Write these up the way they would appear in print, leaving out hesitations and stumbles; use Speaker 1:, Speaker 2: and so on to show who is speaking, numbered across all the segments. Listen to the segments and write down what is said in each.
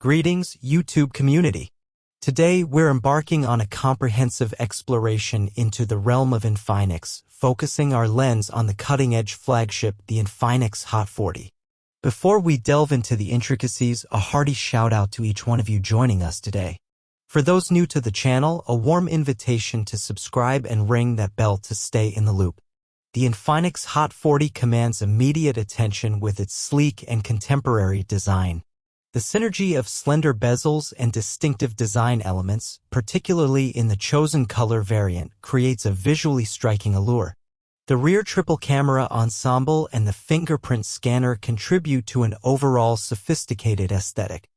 Speaker 1: Greetings, YouTube community. Today, we're embarking on a comprehensive exploration into the realm of Infinix, focusing our lens on the cutting-edge flagship, the Infinix Hot 40. Before we delve into the intricacies, a hearty shout-out to each one of you joining us today. For those new to the channel, a warm invitation to subscribe and ring that bell to stay in the loop. The Infinix Hot 40 commands immediate attention with its sleek and contemporary design. The synergy of slender bezels and distinctive design elements, particularly in the chosen color variant, creates a visually striking allure. The rear triple camera ensemble and the fingerprint scanner contribute to an overall sophisticated aesthetic.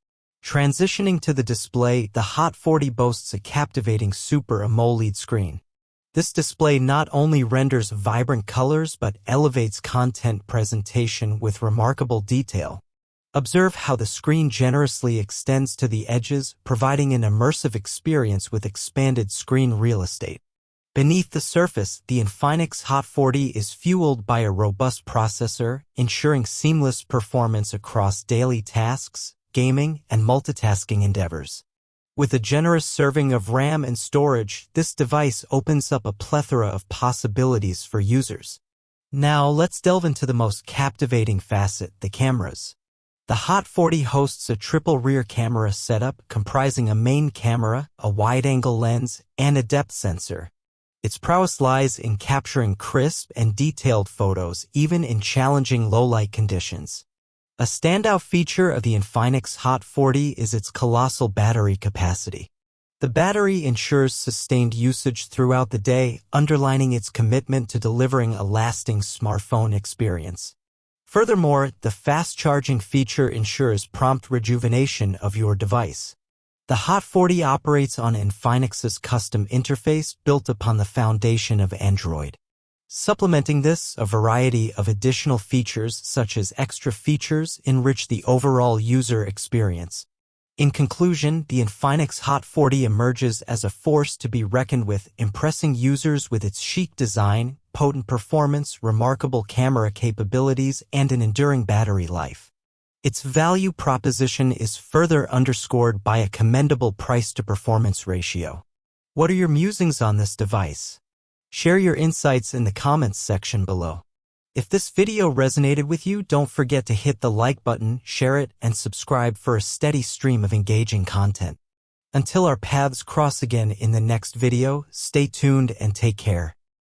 Speaker 1: Transitioning to the display, the Hot 40 boasts a captivating Super AMOLED screen. This display not only renders vibrant colors but elevates content presentation with remarkable detail. Observe how the screen generously extends to the edges, providing an immersive experience with expanded screen real estate. Beneath the surface, the Infinix Hot 40 is fueled by a robust processor, ensuring seamless performance across daily tasks, gaming, and multitasking endeavors. With a generous serving of RAM and storage, this device opens up a plethora of possibilities for users. Now, let's delve into the most captivating facet, the cameras. The Hot 40 hosts a triple rear camera setup comprising a main camera, a wide-angle lens, and a depth sensor. Its prowess lies in capturing crisp and detailed photos even in challenging low-light conditions. A standout feature of the Infinix Hot 40 is its colossal battery capacity. The battery ensures sustained usage throughout the day, underlining its commitment to delivering a lasting smartphone experience. Furthermore, the fast charging feature ensures prompt rejuvenation of your device. The Hot 40 operates on Infinix's custom interface built upon the foundation of Android. Supplementing this, a variety of additional features such as extra features enrich the overall user experience. In conclusion, the Infinix Hot 40 emerges as a force to be reckoned with, impressing users with its chic design, potent performance, remarkable camera capabilities, and an enduring battery life. Its value proposition is further underscored by a commendable price-to-performance ratio. What are your musings on this device? Share your insights in the comments section below. If this video resonated with you, don't forget to hit the like button, share it, and subscribe for a steady stream of engaging content. Until our paths cross again in the next video, stay tuned and take care.